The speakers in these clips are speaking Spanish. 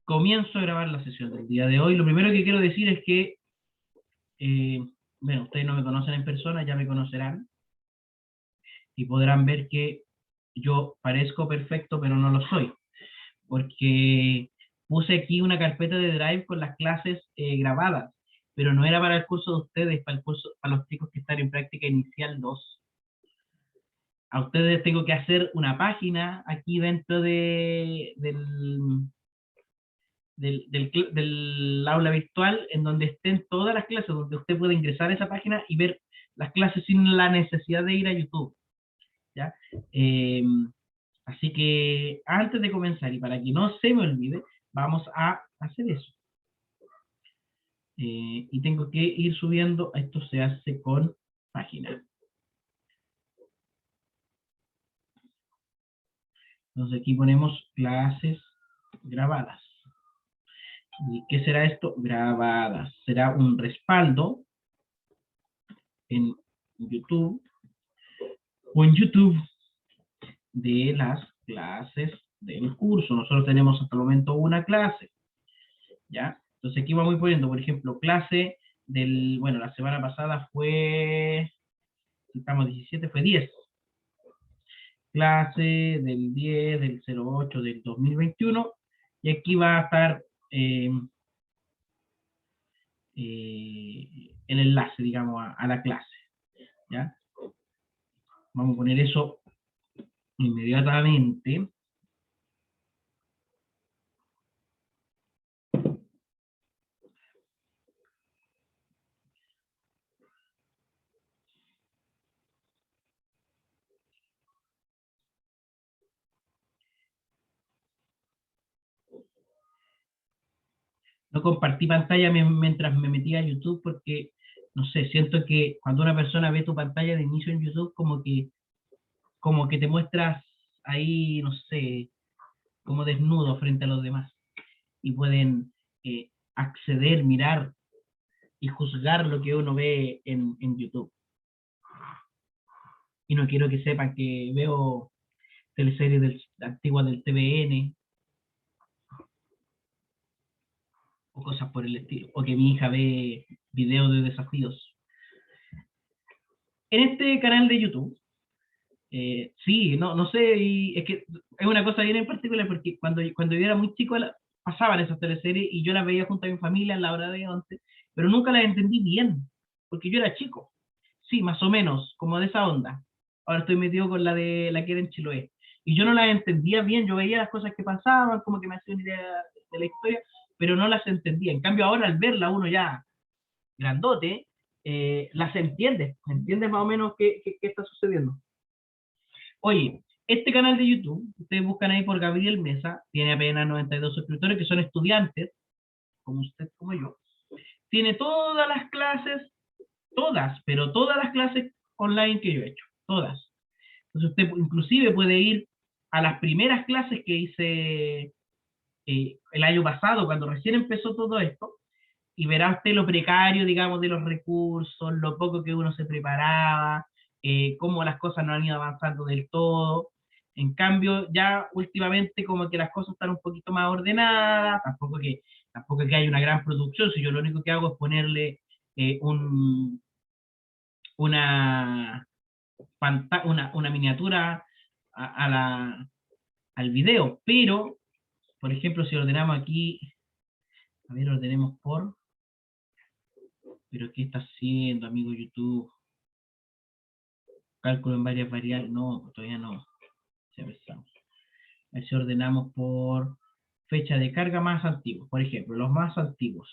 Comienzo a grabar la sesión del día de hoy. Lo primero que quiero decir es que, bueno, ustedes no me conocen en persona, ya me conocerán, y podrán ver que yo parezco perfecto, pero no lo soy, porque puse aquí una carpeta de Drive con las clases grabadas, pero no era para el curso de ustedes, para el curso, para los chicos que están en práctica inicial 2. A ustedes tengo que hacer una página aquí dentro del aula virtual en donde estén todas las clases, donde usted puede ingresar a esa página y ver las clases sin la necesidad de ir a YouTube, ¿ya? Así que antes de comenzar, y para que no se me olvide, vamos a hacer eso. Y tengo que ir subiendo, esto se hace con página. Entonces aquí ponemos clases grabadas. ¿Y qué será esto? Grabadas. Será un respaldo en YouTube o en YouTube de las clases del curso. Nosotros tenemos hasta el momento una clase, ¿ya? Entonces aquí vamos poniendo, por ejemplo, clase del, bueno, la semana pasada fue, estamos 17, fue 10. Clase del 10, del 08, del 2021, y aquí va a estar el enlace, digamos, a la clase, ¿ya? Vamos a poner eso inmediatamente. No compartí pantalla mientras me metía a YouTube porque, no sé, siento que cuando una persona ve tu pantalla de inicio en YouTube, como que te muestras ahí, no sé, como desnudo frente a los demás. Y pueden acceder, mirar y juzgar lo que uno ve en YouTube. Y no quiero que sepan que veo teleseries antiguas del TVN o cosas por el estilo. O que mi hija ve videos de desafíos. En este canal de YouTube, sí, no sé, y es que es una cosa bien en particular porque cuando yo era muy chico pasaban esas teleseries y yo las veía junto a mi familia en la hora de 11, pero nunca las entendí bien, porque yo era chico. Sí, más o menos, como de esa onda. Ahora estoy metido con la de la que era en Chiloé. Y yo no las entendía bien, yo veía las cosas que pasaban, como que me hacía una idea de la historia, pero no las entendía. En cambio ahora al verla uno ya grandote, las entiende más o menos qué está sucediendo. Oye, este canal de YouTube, ustedes buscan ahí por Gabriel Mesa, tiene apenas 92 suscriptores que son estudiantes, como usted, como yo. Tiene todas las clases, todas, pero todas las clases online que yo he hecho, todas. Entonces usted inclusive puede ir a las primeras clases que hice el año pasado, cuando recién empezó todo esto, y verá usted lo precario, digamos, de los recursos, lo poco que uno se preparaba, cómo las cosas no han ido avanzando del todo. En cambio, ya últimamente como que las cosas están un poquito más ordenadas, tampoco que haya una gran producción, si yo lo único que hago es ponerle eh, un, una, una miniatura al video, pero, por ejemplo, si ordenamos aquí, a ver, ordenemos por... ¿Pero qué está haciendo, amigo YouTube? Cálculo en varias variables. No, todavía no. Ya empezamos. A ver si ordenamos por fecha de carga más antiguos. Por ejemplo, los más antiguos.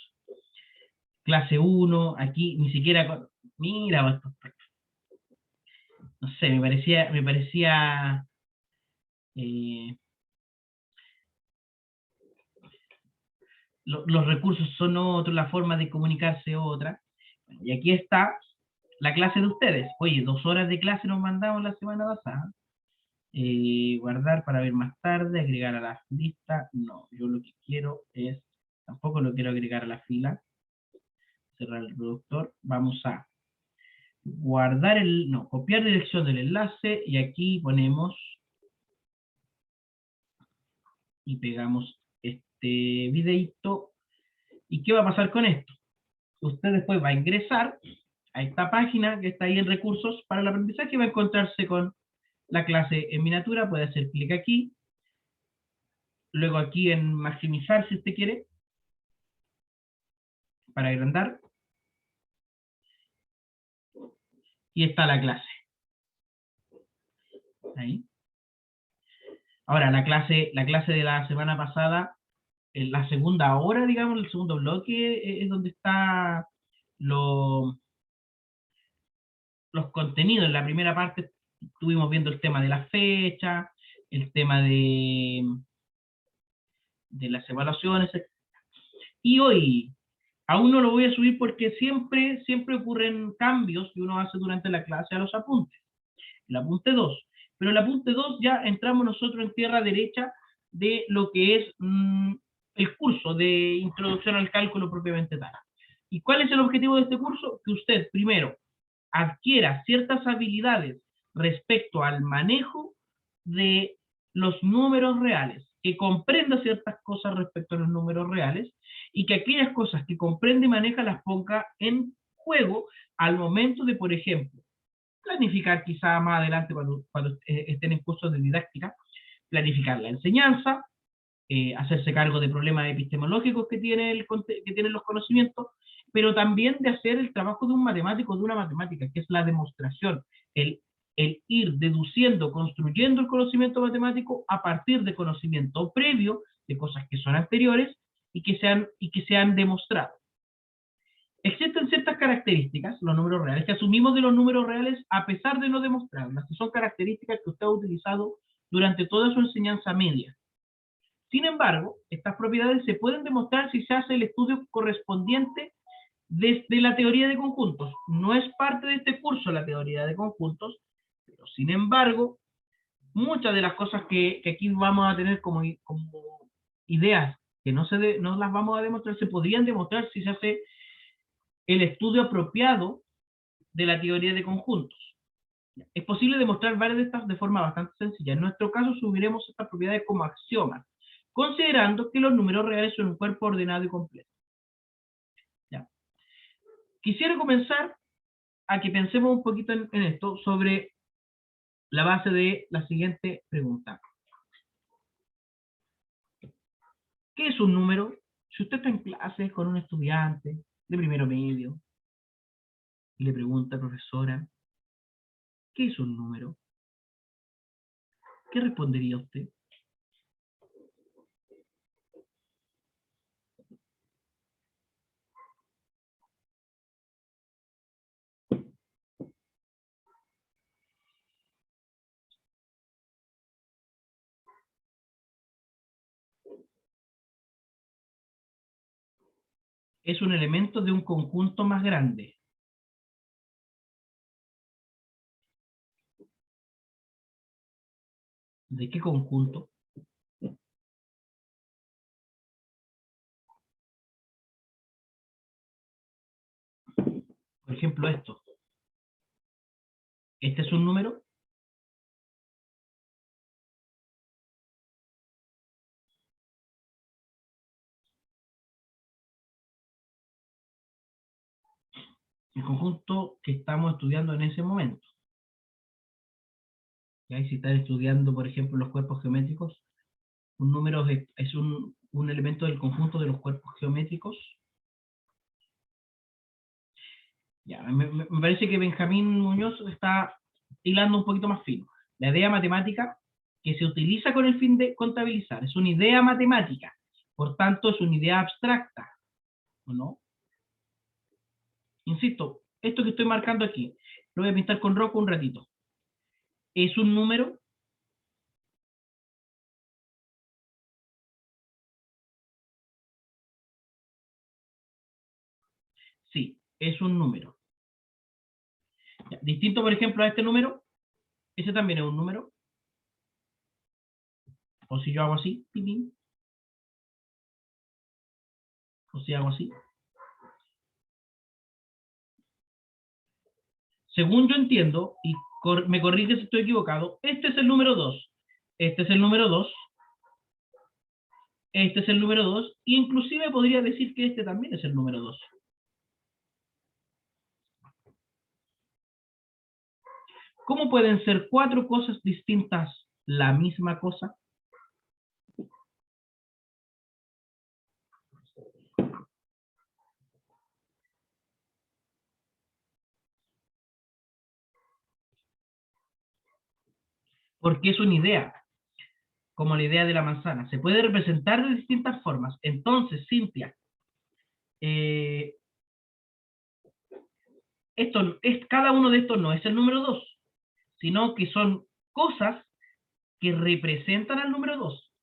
Clase 1, aquí ni siquiera... Mira, no sé, me parecía eh, los recursos son otros, la forma de comunicarse otra. Y aquí está la clase de ustedes. Oye, 2 horas de clase nos mandamos la semana pasada. Guardar para ver más tarde, agregar a la lista, no, yo lo que quiero es, tampoco lo quiero agregar a la fila, cerrar el reproductor, vamos a guardar no, copiar dirección del enlace y aquí ponemos y pegamos este este videito. ¿Y qué va a pasar con esto? Usted después va a ingresar a esta página que está ahí en recursos para el aprendizaje y va a encontrarse con la clase en miniatura. Puede hacer clic aquí, luego aquí en maximizar si usted quiere, para agrandar, y está la clase. Ahí. Ahora, la clase de la semana pasada, en la segunda hora, digamos, el segundo bloque, es donde está los contenidos. En la primera parte estuvimos viendo el tema de la fecha, el tema de las evaluaciones, y hoy aún no lo voy a subir porque siempre ocurren cambios que uno hace durante la clase a los apuntes. El apunte 2. Pero el apunte 2 ya entramos nosotros en tierra derecha de lo que es el curso de introducción al cálculo propiamente tal. ¿Y cuál es el objetivo de este curso? Que usted primero adquiera ciertas habilidades respecto al manejo de los números reales, que comprenda ciertas cosas respecto a los números reales, y que aquellas cosas que comprende y maneja las ponga en juego al momento de, por ejemplo, planificar quizá más adelante cuando estén en cursos de didáctica, planificar la enseñanza, hacerse cargo de problemas epistemológicos que tienen los conocimientos, pero también de hacer el trabajo de un matemático, de una matemática, que es la demostración, el, el ir deduciendo, construyendo el conocimiento matemático a partir de conocimiento previo, de cosas que son anteriores y que se han demostrado. Existen ciertas características, los números reales, que asumimos de los números reales a pesar de no demostrarlas, que son características que usted ha utilizado durante toda su enseñanza media. Sin embargo, estas propiedades se pueden demostrar si se hace el estudio correspondiente desde la teoría de conjuntos. No es parte de este curso la teoría de conjuntos, pero sin embargo, muchas de las cosas que aquí vamos a tener como ideas que no las vamos a demostrar, se podrían demostrar si se hace el estudio apropiado de la teoría de conjuntos. Es posible demostrar varias de estas de forma bastante sencilla. En nuestro caso, subiremos estas propiedades como axiomas, considerando que los números reales son un cuerpo ordenado y completo. ¿Ya? Quisiera comenzar a que pensemos un poquito en esto, sobre la base de la siguiente pregunta. ¿Qué es un número? Si usted está en clase con un estudiante de primero medio y le pregunta, profesora, ¿qué es un número? ¿Qué respondería usted? Es un elemento de un conjunto más grande. ¿De qué conjunto? Por ejemplo, esto. ¿Este es un número? El conjunto que estamos estudiando en ese momento. ¿Ya? Y si están estudiando, por ejemplo, los cuerpos geométricos, un número es un elemento del conjunto de los cuerpos geométricos. Ya, me parece que Benjamín Muñoz está hilando un poquito más fino. La idea matemática que se utiliza con el fin de contabilizar es una idea matemática, por tanto es una idea abstracta, ¿o no? Insisto, esto que estoy marcando aquí, lo voy a pintar con rojo un ratito. ¿Es un número? Sí, es un número. Ya, distinto, por ejemplo, a este número, ese también es un número. O si yo hago así, pim, pim, o si hago así. Según yo entiendo, y me corrige si estoy equivocado, este es el número 2. Este es el número 2. este es el número 2, y inclusive podría decir que este también es el número 2. ¿Cómo pueden ser 4 cosas distintas la misma cosa? Porque es una idea, como la idea de la manzana. Se puede representar de distintas formas. Entonces, Cintia, eh, cada uno de estos no es el número 2, sino que son cosas que representan al número 2.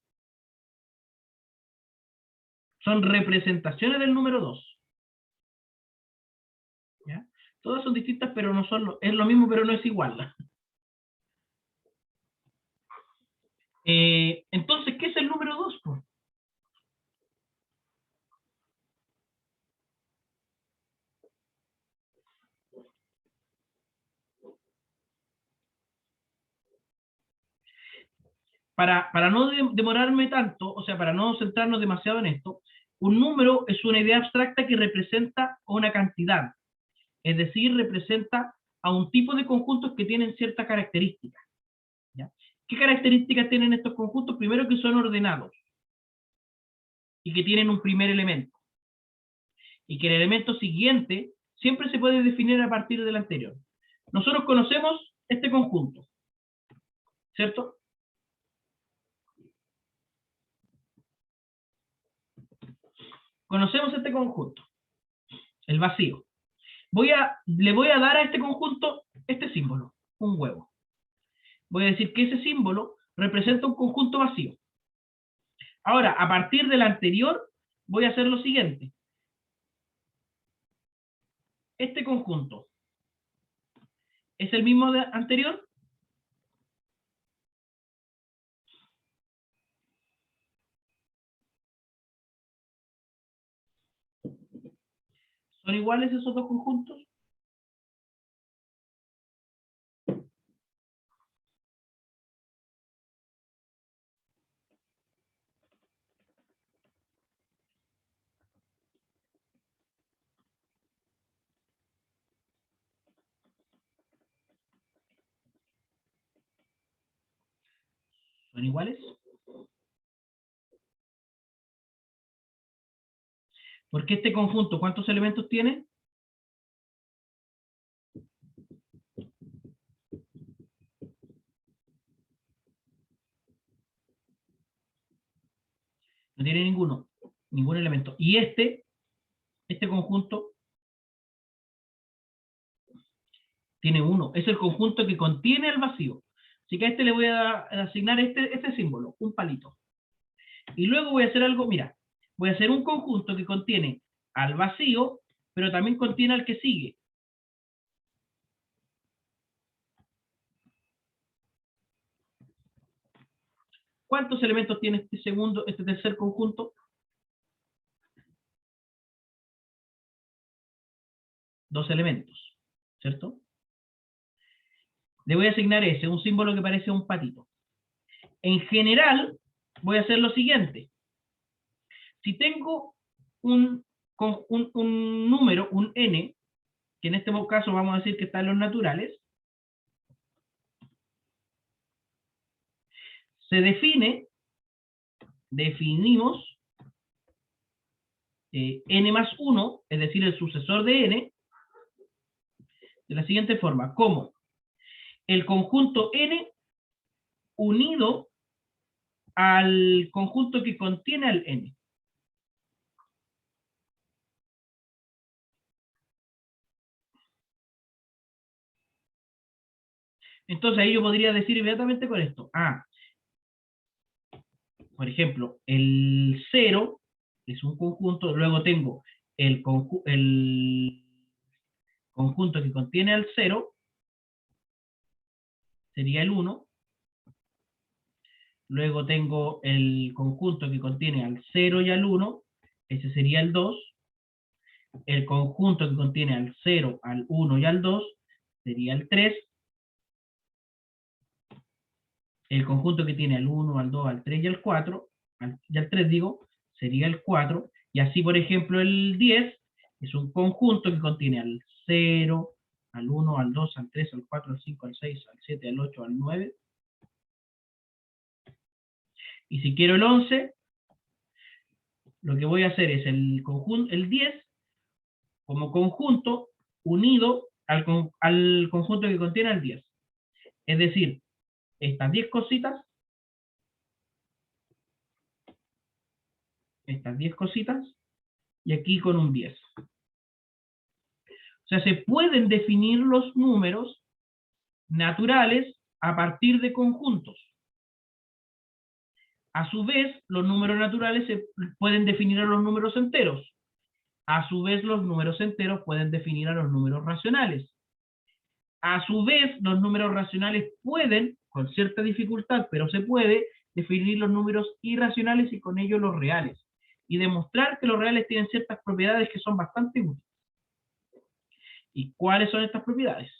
Son representaciones del número 2. ¿Ya? Todas son distintas, pero no son, es lo mismo, pero no es igual. Entonces, ¿qué es el número 2? Pues? Para no demorarme tanto, o sea, para no centrarnos demasiado en esto, un número es una idea abstracta que representa una cantidad, es decir, representa a un tipo de conjuntos que tienen ciertas características. ¿Ya? ¿Qué características tienen estos conjuntos? Primero, que son ordenados y que tienen un primer elemento, y que el elemento siguiente siempre se puede definir a partir del anterior. Nosotros conocemos este conjunto, ¿cierto? Conocemos este conjunto, el vacío. Le voy a dar a este conjunto este símbolo, un huevo. Voy a decir que ese símbolo representa un conjunto vacío. Ahora, a partir del anterior, voy a hacer lo siguiente. Este conjunto es el mismo de anterior. ¿Son iguales esos dos conjuntos? ¿Son iguales? Porque este conjunto, ¿cuántos elementos tiene? No tiene ningún elemento. Y este conjunto tiene uno. Es el conjunto que contiene el vacío. Así que a este le voy a asignar este símbolo, un palito. Y luego voy a hacer algo, mira, voy a hacer un conjunto que contiene al vacío, pero también contiene al que sigue. ¿Cuántos elementos tiene este tercer conjunto? 2 elementos, ¿cierto? Le voy a asignar un símbolo que parece un patito. En general, voy a hacer lo siguiente. Si tengo un número, un n, que en este caso vamos a decir que está en los naturales, se definimos n más 1, es decir, el sucesor de n, de la siguiente forma, como el conjunto n unido al conjunto que contiene al n. Entonces ahí yo podría decir inmediatamente con esto, por ejemplo, el 0 es un conjunto, luego tengo el conjunto que contiene al 0, sería el 1, luego tengo el conjunto que contiene al 0 y al 1, ese sería el 2, el conjunto que contiene al 0, al 1 y al 2, sería el 3, el conjunto que tiene al 1, al 2, al 3 y al 4, y al 3 digo, sería el 4, y así por ejemplo el 10 es un conjunto que contiene al 0, al 1, al 2, al 3, al 4, al 5, al 6, al 7, al 8, al 9, y si quiero el 11, lo que voy a hacer es el 10 como conjunto unido al conjunto que contiene el 10. Es decir, estas 10 cositas, y aquí con un 10. O sea, se pueden definir los números naturales a partir de conjuntos. A su vez, los números naturales se pueden definir a los números enteros. A su vez, los números enteros pueden definir a los números racionales. A su vez, los números racionales pueden, con cierta dificultad, pero se puede, definir los números irracionales y con ello los reales. Y demostrar que los reales tienen ciertas propiedades que son bastante útiles. ¿Y cuáles son estas propiedades?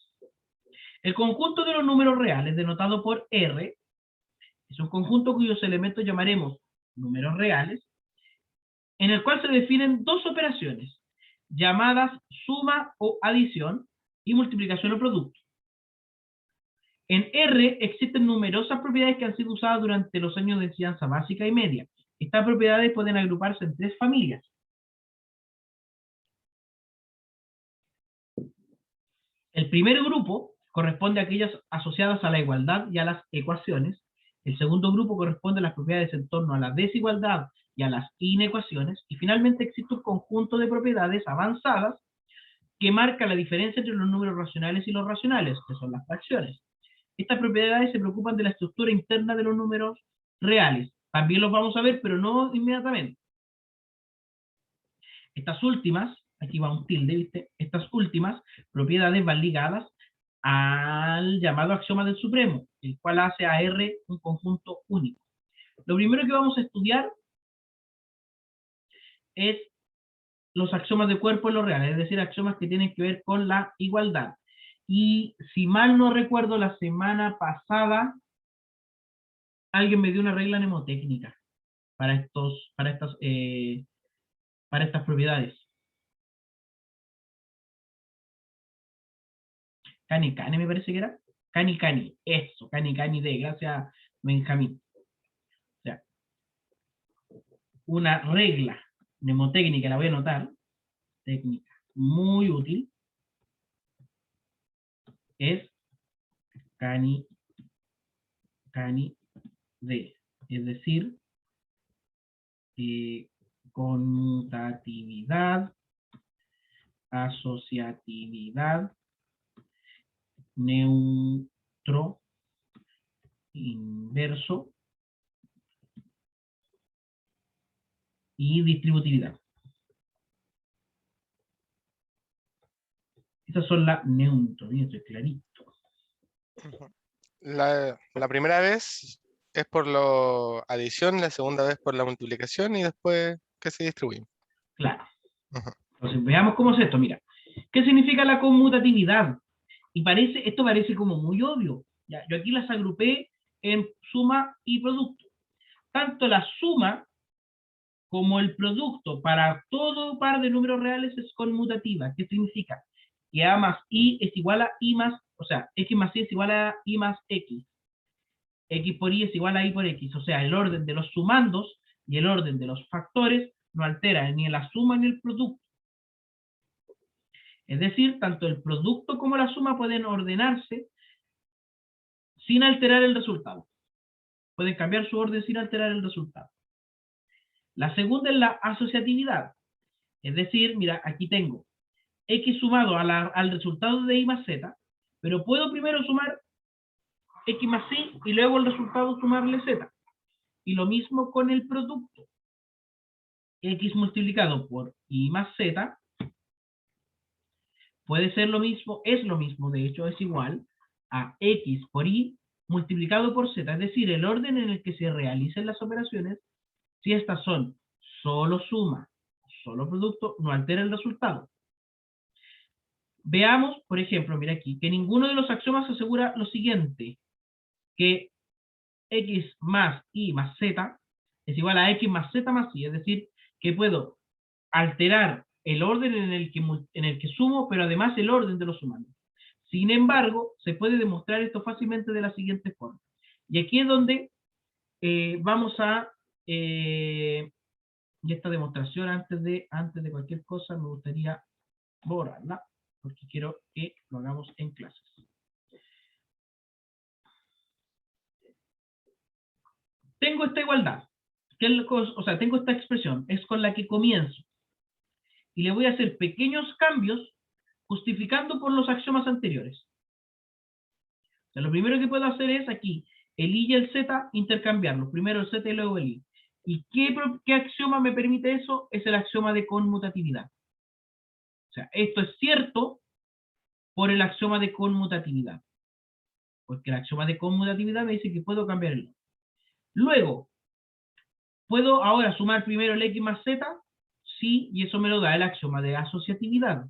El conjunto de los números reales, denotado por R, es un conjunto cuyos elementos llamaremos números reales, en el cual se definen dos operaciones, llamadas suma o adición y multiplicación o producto. En R existen numerosas propiedades que han sido usadas durante los años de enseñanza básica y media. Estas propiedades pueden agruparse en tres familias. El primer grupo corresponde a aquellas asociadas a la igualdad y a las ecuaciones. El segundo grupo corresponde a las propiedades en torno a la desigualdad y a las inecuaciones. Y finalmente existe un conjunto de propiedades avanzadas que marca la diferencia entre los números racionales y los racionales, que son las fracciones. Estas propiedades se preocupan de la estructura interna de los números reales. También los vamos a ver, pero no inmediatamente. Estas últimas, aquí va un tilde, ¿viste? Estas últimas propiedades van ligadas al llamado axioma del supremo, el cual hace a R un conjunto único. Lo primero que vamos a estudiar es los axiomas de cuerpo en lo real, es decir, axiomas que tienen que ver con la igualdad. Y si mal no recuerdo, la semana pasada alguien me dio una regla mnemotécnica para estas propiedades. Cani Cani me parece que era. Cani Cani, eso, Cani Cani de, gracias Benjamín. O sea, una regla mnemotécnica, la voy a anotar, técnica muy útil, es Cani Cani de, es decir, conmutatividad, asociatividad, neutro, inverso y distributividad. Esas son las neutro, bien, esto es clarito. La primera vez es por la adición, la segunda vez por la multiplicación y después que se distribuyen. Claro. Entonces, veamos cómo es esto. Mira, ¿qué significa la conmutatividad? Y esto parece como muy obvio. ¿Ya? Yo aquí las agrupé en suma y producto. Tanto la suma como el producto para todo par de números reales es conmutativa. ¿Qué significa? Que A más I es igual a I más, o sea, X más Y es igual a I más X. X por Y es igual a Y por X. O sea, el orden de los sumandos y el orden de los factores no altera ni en la suma ni el producto. Es decir, tanto el producto como la suma pueden ordenarse sin alterar el resultado. Pueden cambiar su orden sin alterar el resultado. La segunda es la asociatividad. Es decir, mira, aquí tengo X sumado al resultado de Y más Z, pero puedo primero sumar X más Y y luego el resultado sumarle Z. Y lo mismo con el producto. X multiplicado por Y más Z puede ser lo mismo, es lo mismo, de hecho es igual a X por Y multiplicado por Z, es decir, el orden en el que se realicen las operaciones, si estas son solo suma, solo producto, no altera el resultado. Veamos, por ejemplo, mira aquí, que ninguno de los axiomas asegura lo siguiente, que X más Y más Z es igual a X más Z más Y, es decir, que puedo alterar el orden en el que sumo, pero además el orden de los sumandos. Sin embargo, se puede demostrar esto fácilmente de la siguiente forma. Y aquí es donde vamos a, y esta demostración antes de cualquier cosa me gustaría borrarla, porque quiero que lo hagamos en clases. Tengo esta igualdad, o sea, tengo esta expresión, es con la que comienzo. Y le voy a hacer pequeños cambios justificando por los axiomas anteriores. O sea, lo primero que puedo hacer es aquí, el i y el z, intercambiarlos. Primero el z y luego el i. ¿Y qué axioma me permite eso? Es el axioma de conmutatividad. O sea, esto es cierto por el axioma de conmutatividad. Porque el axioma de conmutatividad me dice que puedo cambiar el i. Luego, ¿puedo ahora sumar primero el x más z? Sí, y eso me lo da el axioma de asociatividad.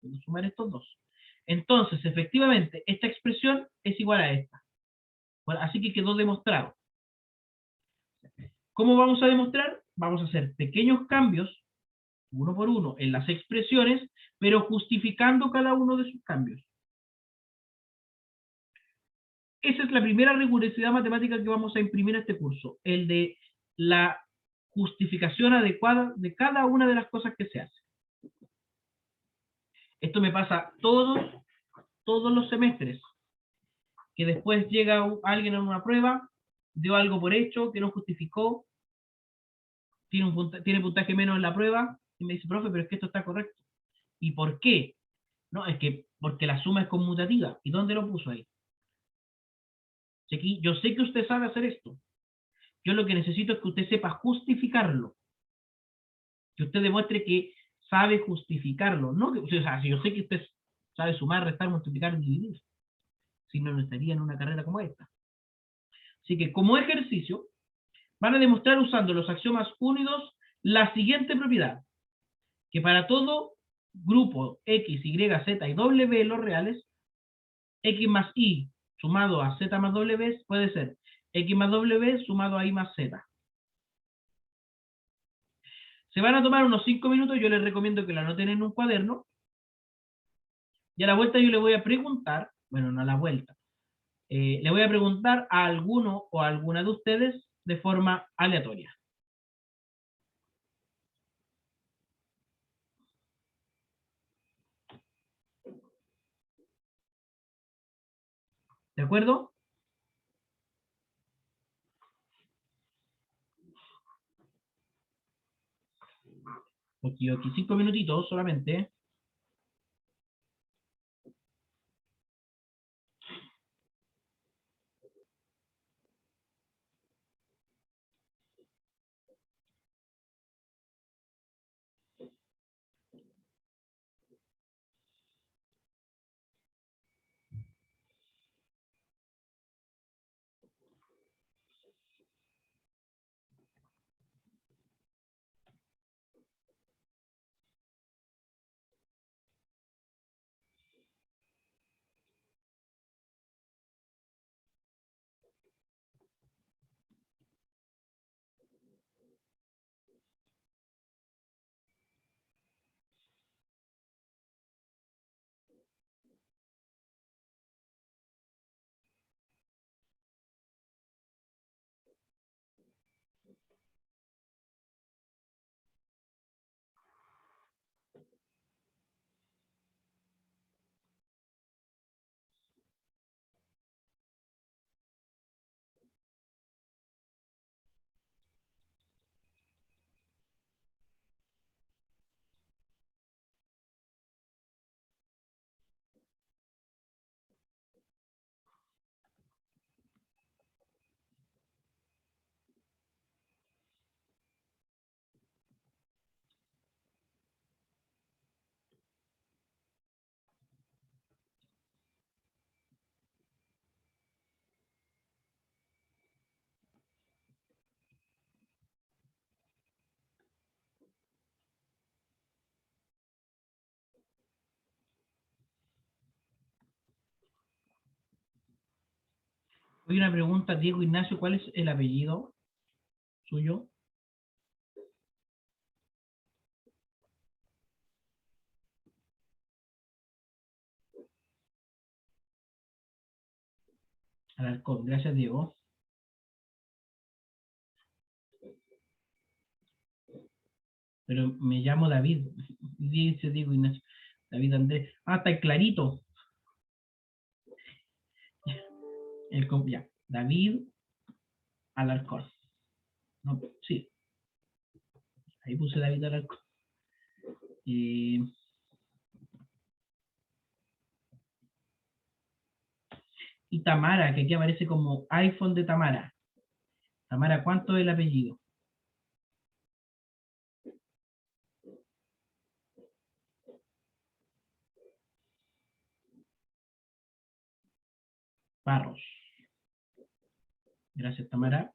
Puedo sumar estos dos. Entonces, efectivamente, esta expresión es igual a esta. Bueno, así que quedó demostrado. ¿Cómo vamos a demostrar? Vamos a hacer pequeños cambios, uno por uno, en las expresiones, pero justificando cada uno de sus cambios. Esa es la primera rigurosidad matemática que vamos a imprimir en este curso, el de la justificación adecuada de cada una de las cosas que se hace. Esto me pasa todos los semestres, que después llega alguien a una prueba, dio algo por hecho, que no justificó, tiene puntaje menos en la prueba, y me dice, profe, pero es que esto está correcto. ¿Y por qué? No, es que porque la suma es conmutativa. ¿Y dónde lo puso ahí? Aquí, yo sé que usted sabe hacer esto. Yo lo que necesito es que usted sepa justificarlo. Que usted demuestre que sabe justificarlo. No que, o sea, si yo sé que usted sabe sumar, restar, multiplicar, dividir. Si no, no estaría en una carrera como esta. Así que como ejercicio, van a demostrar usando los axiomas 1 y 2 la siguiente propiedad. Que para todo grupo X, Y, Z y W, los reales, X más Y sumado a Z más W puede ser X más W sumado a Y más Z. Se van a tomar unos 5 minutos, yo les recomiendo que lo anoten en un cuaderno, y a la vuelta yo le voy a preguntar, bueno, no a la vuelta, le voy a preguntar a alguno o a alguna de ustedes de forma aleatoria. ¿De acuerdo? Aquí 5 minutitos solamente. Hoy una pregunta, Diego Ignacio, ¿cuál es el apellido suyo. Alarcón, gracias Diego. Pero me llamo David, dice Diego Ignacio. David Andrés. Ah, está clarito. Ya. David Alarcón. No, sí, ahí puse David Alarcón. Y Tamara, que aquí aparece como iPhone de Tamara. Tamara, ¿cuánto es el apellido? Barros. Gracias, Tamara.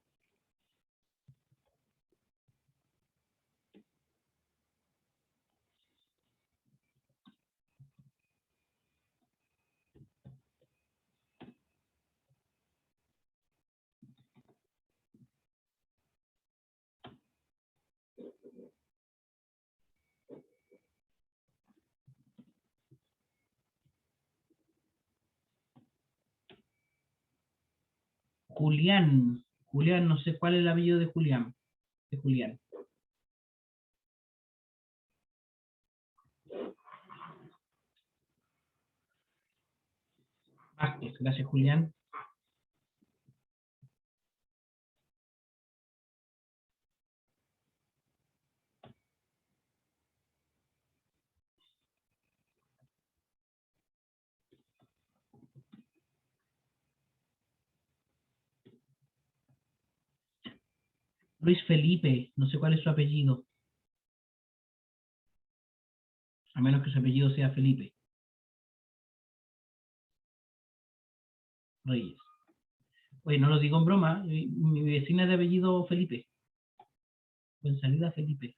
Julián. Julián, no sé cuál es el apellido de Julián. De Julián. Vázquez, gracias, Julián. Luis Felipe, no sé cuál es su apellido. A menos que su apellido sea Felipe. Reyes. Oye, no lo digo en broma, mi vecina es de apellido Felipe. Buen salida, Felipe.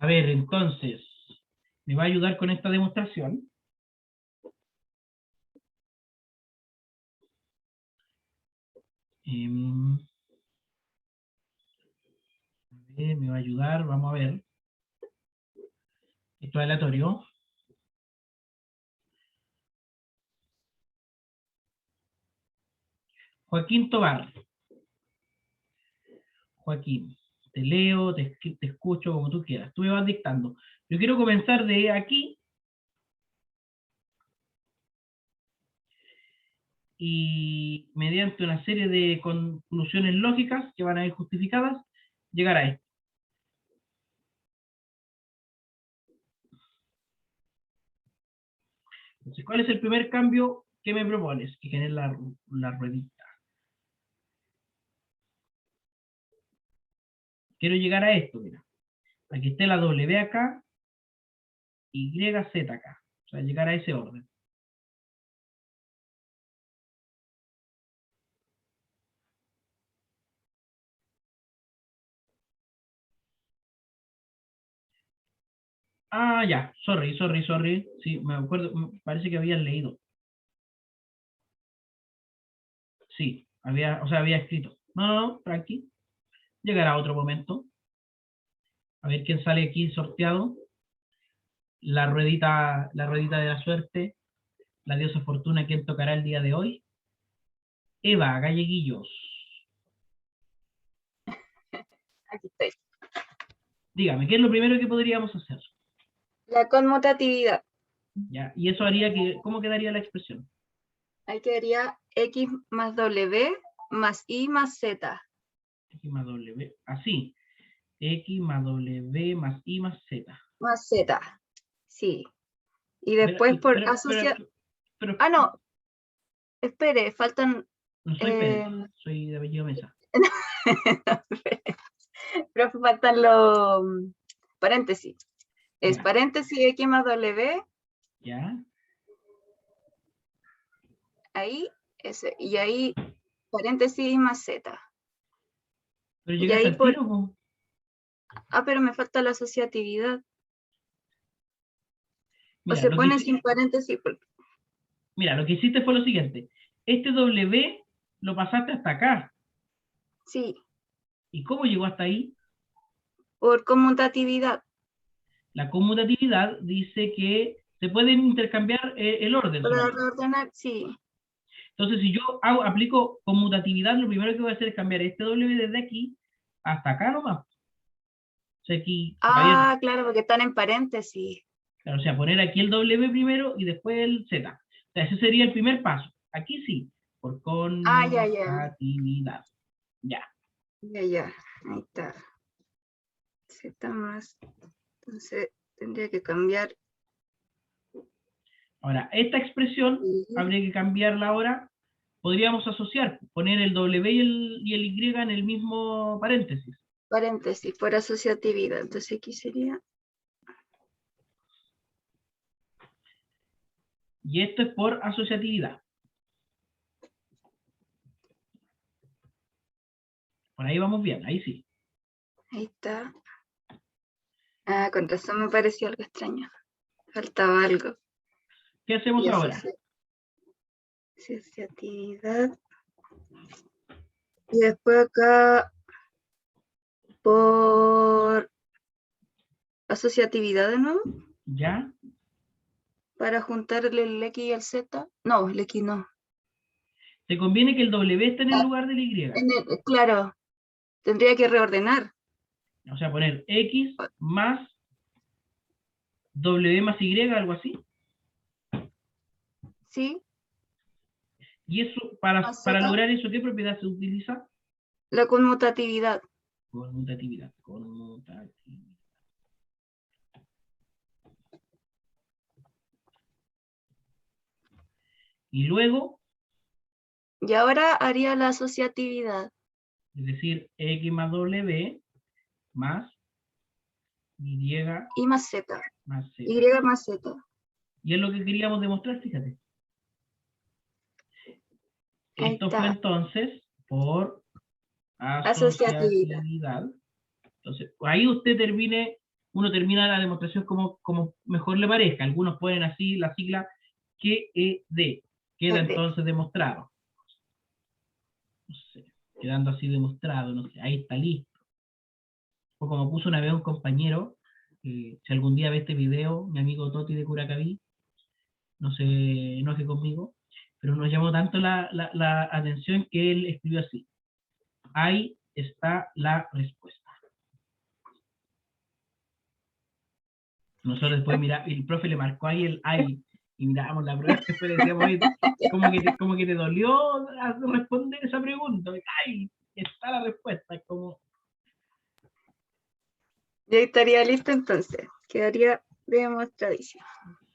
A ver, entonces, me va a ayudar con esta demostración. A ver, me va a ayudar, vamos a ver. Esto es aleatorio. Joaquín Tobar. Joaquín, te leo, te escucho como tú quieras. Tú me vas dictando. Yo quiero comenzar de aquí y mediante una serie de conclusiones lógicas que van a ir justificadas, llegar a esto. Entonces, ¿cuál es el primer cambio que me propones? Que genere la ruedita. Quiero llegar a esto, mira. Aquí esté la W acá, Y, Z acá. O sea, llegar a ese orden. Ah, ya. Sorry. Sí, me acuerdo, parece que habían leído. Sí, había escrito. No, tranqui. Llegará otro momento. A ver quién sale aquí sorteado. La ruedita de la suerte. La diosa Fortuna, ¿quién tocará el día de hoy? Eva Galleguillos. Aquí estoy. Dígame, ¿qué es lo primero que podríamos hacer? La conmutatividad. ¿Ya? Y eso haría que, ¿cómo quedaría la expresión? Ahí quedaría X más W más Y más Z. X más W, así. X más W más Y más Z. Más Z. Sí. Y después por asociar. Pero, Ah, no. Espere, faltan. no soy Pérez, soy de apellido Mesa. Pero faltan los paréntesis. Es Ya. paréntesis X más W. ¿Ya? Ahí, ese. Y ahí, paréntesis más Z. Pero Y llegaste ahí al por. tiro, po. Ah, pero me falta la asociatividad. O Mira, se pone sin paréntesis. mira, lo que hiciste fue lo siguiente. Este W lo pasaste hasta acá. Sí, ¿Y cómo llegó hasta ahí? por conmutatividad. La conmutatividad dice que se pueden intercambiar el orden Para solamente. reordenar, sí. Entonces, si yo aplico conmutatividad, lo primero que voy a hacer es cambiar este W desde aquí hasta acá nomás. O sea, aquí, Ah, claro, porque están en paréntesis. claro, o sea, poner aquí el W primero y después el Z. O sea, ese sería el primer paso. Aquí sí, por Ah, ya. conmutatividad. Ya. Ya. Ahí está. Z más. Entonces, tendría que cambiar. Ahora, esta expresión habría que cambiarla ahora. Podríamos asociar, poner el W y el Y en el mismo paréntesis. Paréntesis, por asociatividad. Entonces, aquí sería. Y esto es por asociatividad. Por ahí vamos bien, ahí sí. Ahí está. Ah, con razón me pareció algo extraño. Faltaba algo. ¿Qué hacemos Y ahora? asociatividad. Y después acá, por asociatividad de nuevo, ¿Ya? para juntarle el X y el Z. No, el X no. Te conviene que el W esté en el lugar del Y. Claro, tendría que reordenar. O sea, poner X más W más Y, algo así. ¿Sí? Y eso, para Z, lograr eso, ¿qué propiedad se utiliza? la conmutatividad. Conmutatividad. Y luego, Y ahora haría la asociatividad. es decir, X más W más Y Y más Z. más Z. Y más Z. Y es lo que queríamos demostrar, fíjate. Ahí Esto fue está. entonces por Asociatividad. asociatividad. Entonces, ahí usted termine uno termina la demostración como mejor le parezca. Algunos ponen así la sigla QED, queda QED. entonces demostrado. No sé, quedando así demostrado, no sé, ahí está listo. O como puso una vez un compañero, si algún día ve este video, mi amigo Toti de Curacaví, no se enoje conmigo, pero nos llamó tanto la atención que él escribió así: ahí está la respuesta. Nosotros después miramos, y el profe le marcó ahí el ahí, y mirábamos la prueba, después decíamos, oye, como que te dolió responder esa pregunta, ahí está la respuesta, como... Ya estaría listo entonces. Quedaría demostradísimo.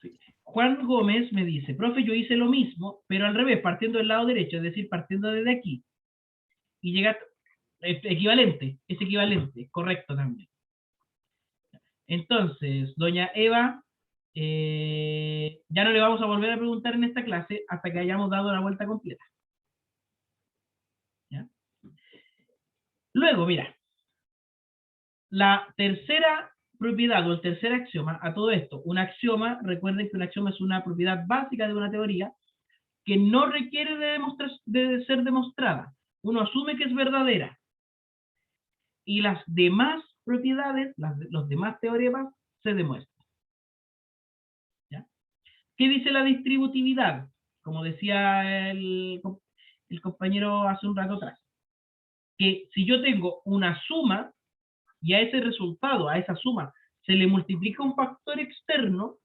Sí. Juan Gómez me dice, profe, yo hice lo mismo, pero al revés, partiendo del lado derecho, es decir, partiendo desde aquí, y llega equivalente, es equivalente, correcto también. Entonces, doña Eva, ya no le vamos a volver a preguntar en esta clase hasta que hayamos dado la vuelta completa. ¿Ya? Luego, mira, la tercera propiedad o el tercer axioma a todo esto, un axioma, recuerden que un axioma es una propiedad básica de una teoría que no requiere de ser demostrada. Uno asume que es verdadera. Y las demás propiedades, los demás teoremas, se demuestran. ¿Ya? ¿Qué dice la distributividad? Como decía el compañero hace un rato atrás. Que si yo tengo una suma, y a ese resultado, a esa suma, se le multiplica un factor externo,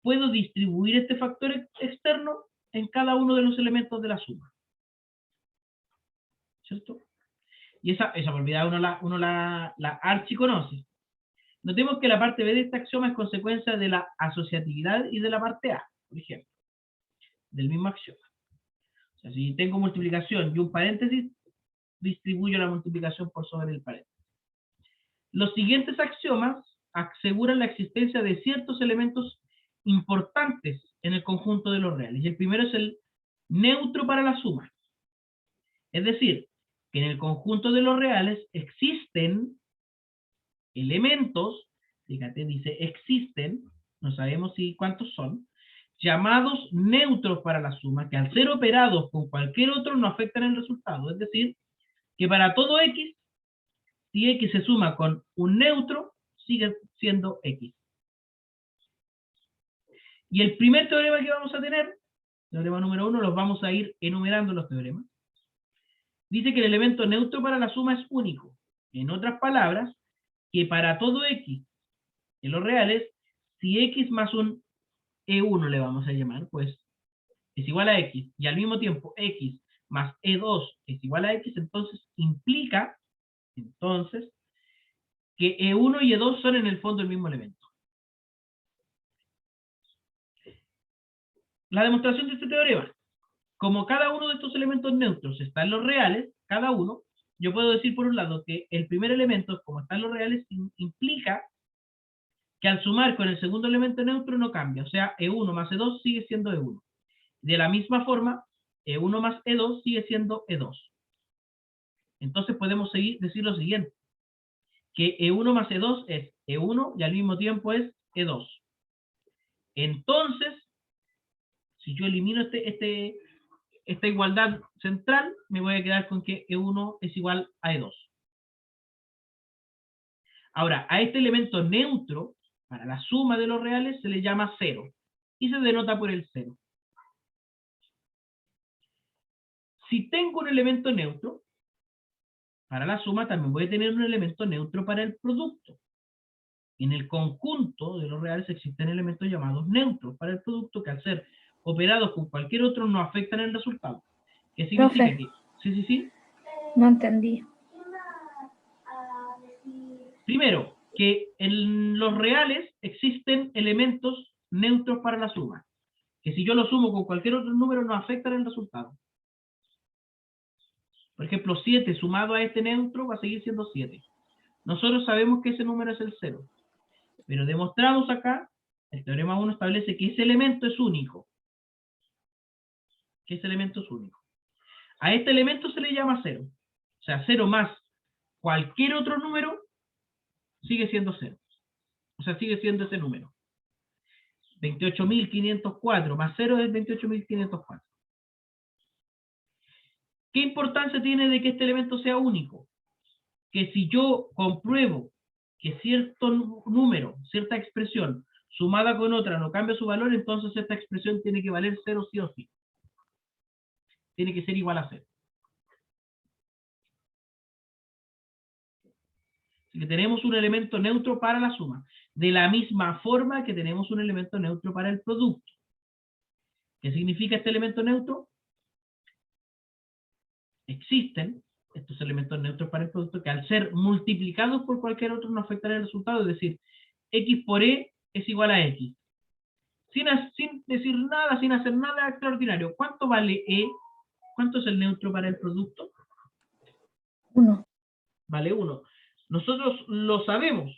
puedo distribuir este factor externo en cada uno de los elementos de la suma. ¿Cierto? Y esa propiedad uno la archiconoce. Notemos que la parte B de este axioma es consecuencia de la asociatividad y de la parte A, por ejemplo, del mismo axioma. O sea, si tengo multiplicación y un paréntesis, distribuyo la multiplicación por sobre el paréntesis. Los siguientes axiomas aseguran la existencia de ciertos elementos importantes en el conjunto de los reales. Y el primero es el neutro para la suma. Es decir, que en el conjunto de los reales existen elementos, fíjate, dice existen, no sabemos si cuántos son, llamados neutros para la suma, que al ser operados con cualquier otro no afectan el resultado. Es decir, que para todo x, si x se suma con un neutro, sigue siendo x. Y el primer teorema que vamos a tener, teorema número 1, los vamos a ir enumerando los teoremas. Dice que el elemento neutro para la suma es único. En otras palabras, que para todo x en los reales, si x más un E1 le vamos a llamar, pues es igual a x, y al mismo tiempo x más E2 es igual a x, entonces implica, entonces, que E1 y E2 son en el fondo el mismo elemento. La demostración de este teorema. Como cada uno de estos elementos neutros está en los reales, cada uno, yo puedo decir por un lado que el primer elemento, como está en los reales, implica que al sumar con el segundo elemento neutro no cambia, o sea, E1 más E2 sigue siendo E1. De la misma forma, E1 más E2 sigue siendo E2. Entonces podemos decir lo siguiente, que E1 más E2 es E1 y al mismo tiempo es E2. Entonces, si yo elimino esta igualdad central, me voy a quedar con que E1 es igual a E2. Ahora, a este elemento neutro, para la suma de los reales, se le llama 0, y se denota por el 0. Si tengo un elemento neutro, para la suma también voy a tener un elemento neutro para el producto. En el conjunto de los reales existen elementos llamados neutros para el producto que al ser operados con cualquier otro no afectan el resultado. ¿Qué significa? Profe. Que sí. No entendí. Primero, que en los reales existen elementos neutros para la suma. Que si yo lo sumo con cualquier otro número no afectan el resultado. Por ejemplo, 7 sumado a este neutro va a seguir siendo 7. Nosotros sabemos que ese número es el 0. Pero demostramos acá, el teorema 1 establece que ese elemento es único. Que ese elemento es único. A este elemento se le llama 0. O sea, 0 más cualquier otro número sigue siendo 0. O sea, sigue siendo ese número. 28.504 más 0 es 28.504. ¿Qué importancia tiene de que este elemento sea único? Que si yo compruebo que cierto número, cierta expresión, sumada con otra no cambia su valor, entonces esta expresión tiene que valer 0 sí o sí. Tiene que ser igual a 0. Así que tenemos un elemento neutro para la suma, de la misma forma que tenemos un elemento neutro para el producto. ¿Qué significa este elemento neutro? Existen estos elementos neutros para el producto que al ser multiplicados por cualquier otro no afectan el resultado, es decir, x por e es igual a x. Sin decir nada, sin hacer nada extraordinario. ¿Cuánto vale e? ¿Cuánto es el neutro para el producto? 1. Vale 1. Nosotros lo sabemos.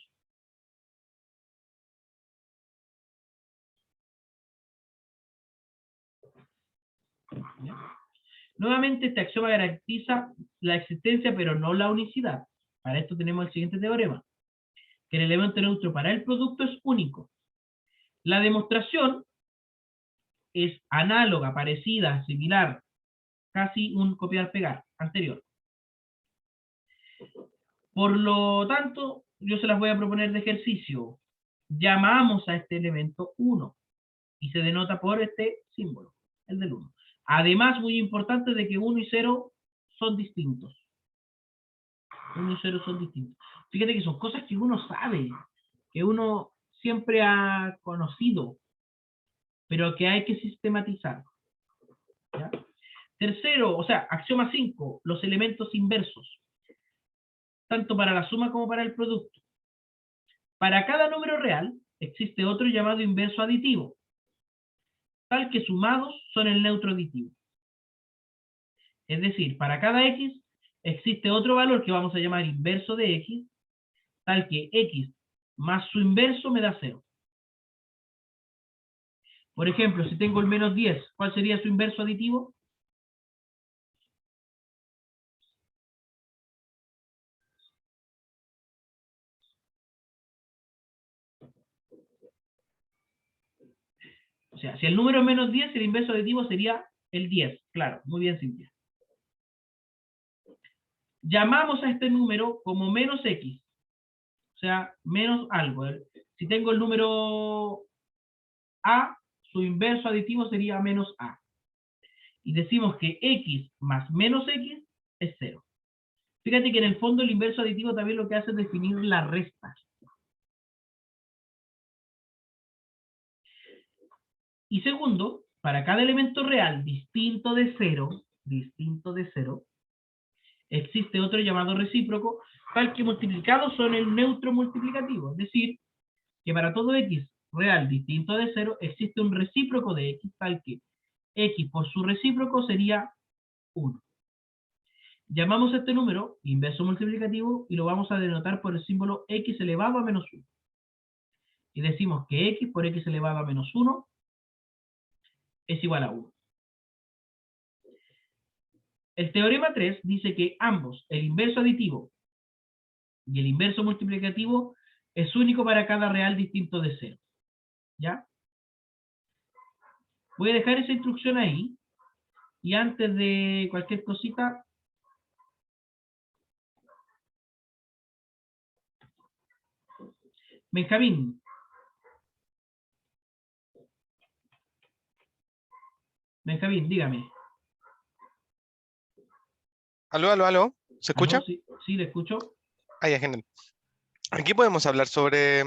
¿Ya? Nuevamente, este axioma garantiza la existencia, pero no la unicidad. Para esto tenemos el siguiente teorema, que el elemento neutro para el producto es único. La demostración es análoga, parecida, similar, casi un copiar-pegar anterior. Por lo tanto, yo se las voy a proponer de ejercicio. Llamamos a este elemento 1 y se denota por este símbolo, el del 1. Además, muy importante de que 1 y 0 son distintos. 1 y 0 son distintos. Fíjate que son cosas que uno sabe, que uno siempre ha conocido, pero que hay que sistematizar. ¿Ya? Tercero, o sea, axioma 5, los elementos inversos, tanto para la suma como para el producto. Para cada número real, existe otro llamado inverso aditivo, tal que sumados son el neutro aditivo. Es decir, para cada x, existe otro valor que vamos a llamar inverso de x, tal que x más su inverso me da 0. Por ejemplo, si tengo el menos 10, ¿cuál sería su inverso aditivo? O sea, si el número es menos 10, el inverso aditivo sería el 10. Claro, muy bien, Cintia. Llamamos a este número como menos x. O sea, menos algo. Si tengo el número a, su inverso aditivo sería menos a. Y decimos que x más menos x es 0. Fíjate que en el fondo el inverso aditivo también lo que hace es definir la resta. Y segundo, para cada elemento real distinto de 0, existe otro llamado recíproco, tal que multiplicados son el neutro multiplicativo. Es decir, que para todo x real distinto de 0 existe un recíproco de x, tal que x por su recíproco sería 1. Llamamos a este número inverso multiplicativo y lo vamos a denotar por el símbolo x elevado a menos 1. Y decimos que x por x elevado a menos 1 es igual a 1. El teorema 3 dice que ambos, el inverso aditivo y el inverso multiplicativo, es único para cada real distinto de 0. ¿Ya? Voy a dejar esa instrucción ahí. Y antes de cualquier cosita, Benjamín, dígame. Aló, aló, aló. ¿Se escucha? ¿Aló? Sí, sí, le escucho. Ah, ya, genial. Aquí podemos hablar sobre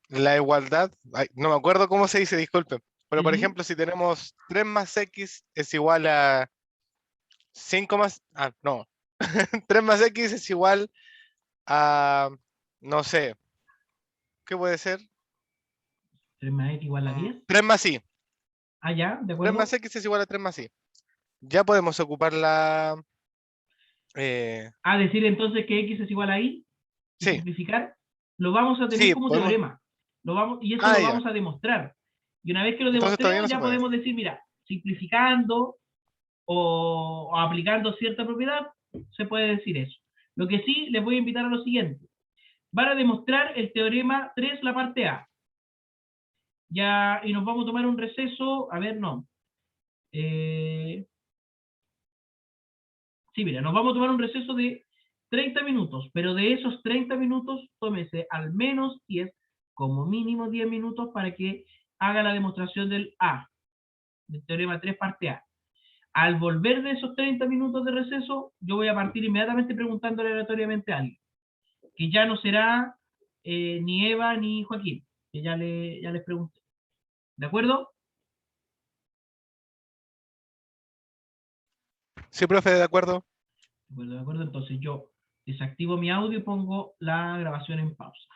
la igualdad. Ay, no me acuerdo cómo se dice, disculpe. Pero por Ujú. ejemplo, si tenemos 3 más x es igual a 5 más... Ah, no. 3 más x es igual a... No sé. ¿Qué puede ser? 3 más x igual a 10. 3 más y. Ah, ya, de 3 más acuerdo. x es igual a 3 más y. Ya podemos ocupar la... Decir entonces que x es igual a y y sí, simplificar, lo vamos a tener sí, como podemos... teorema. Y eso Ah, lo ya. vamos a demostrar. Y una vez que lo Entonces todavía demostremos, no se ya puede. podemos decir, mira, simplificando o aplicando cierta propiedad, se puede decir eso. Lo que sí, les voy a invitar a lo siguiente. van a demostrar el teorema 3, la parte A. Ya, y nos vamos a tomar un receso, a ver, no. Sí, mira, nos vamos a tomar un receso de 30 minutos, pero de esos 30 minutos, tómese al menos 10, como mínimo 10 minutos para que haga la demostración del A, del teorema 3, parte A. Al volver de esos 30 minutos de receso, yo voy a partir inmediatamente preguntándole aleatoriamente a alguien, que ya no será ni Eva ni Joaquín, que ya les pregunté. ¿De acuerdo? Sí, profe, de acuerdo. De acuerdo, entonces yo desactivo mi audio y pongo la grabación en pausa.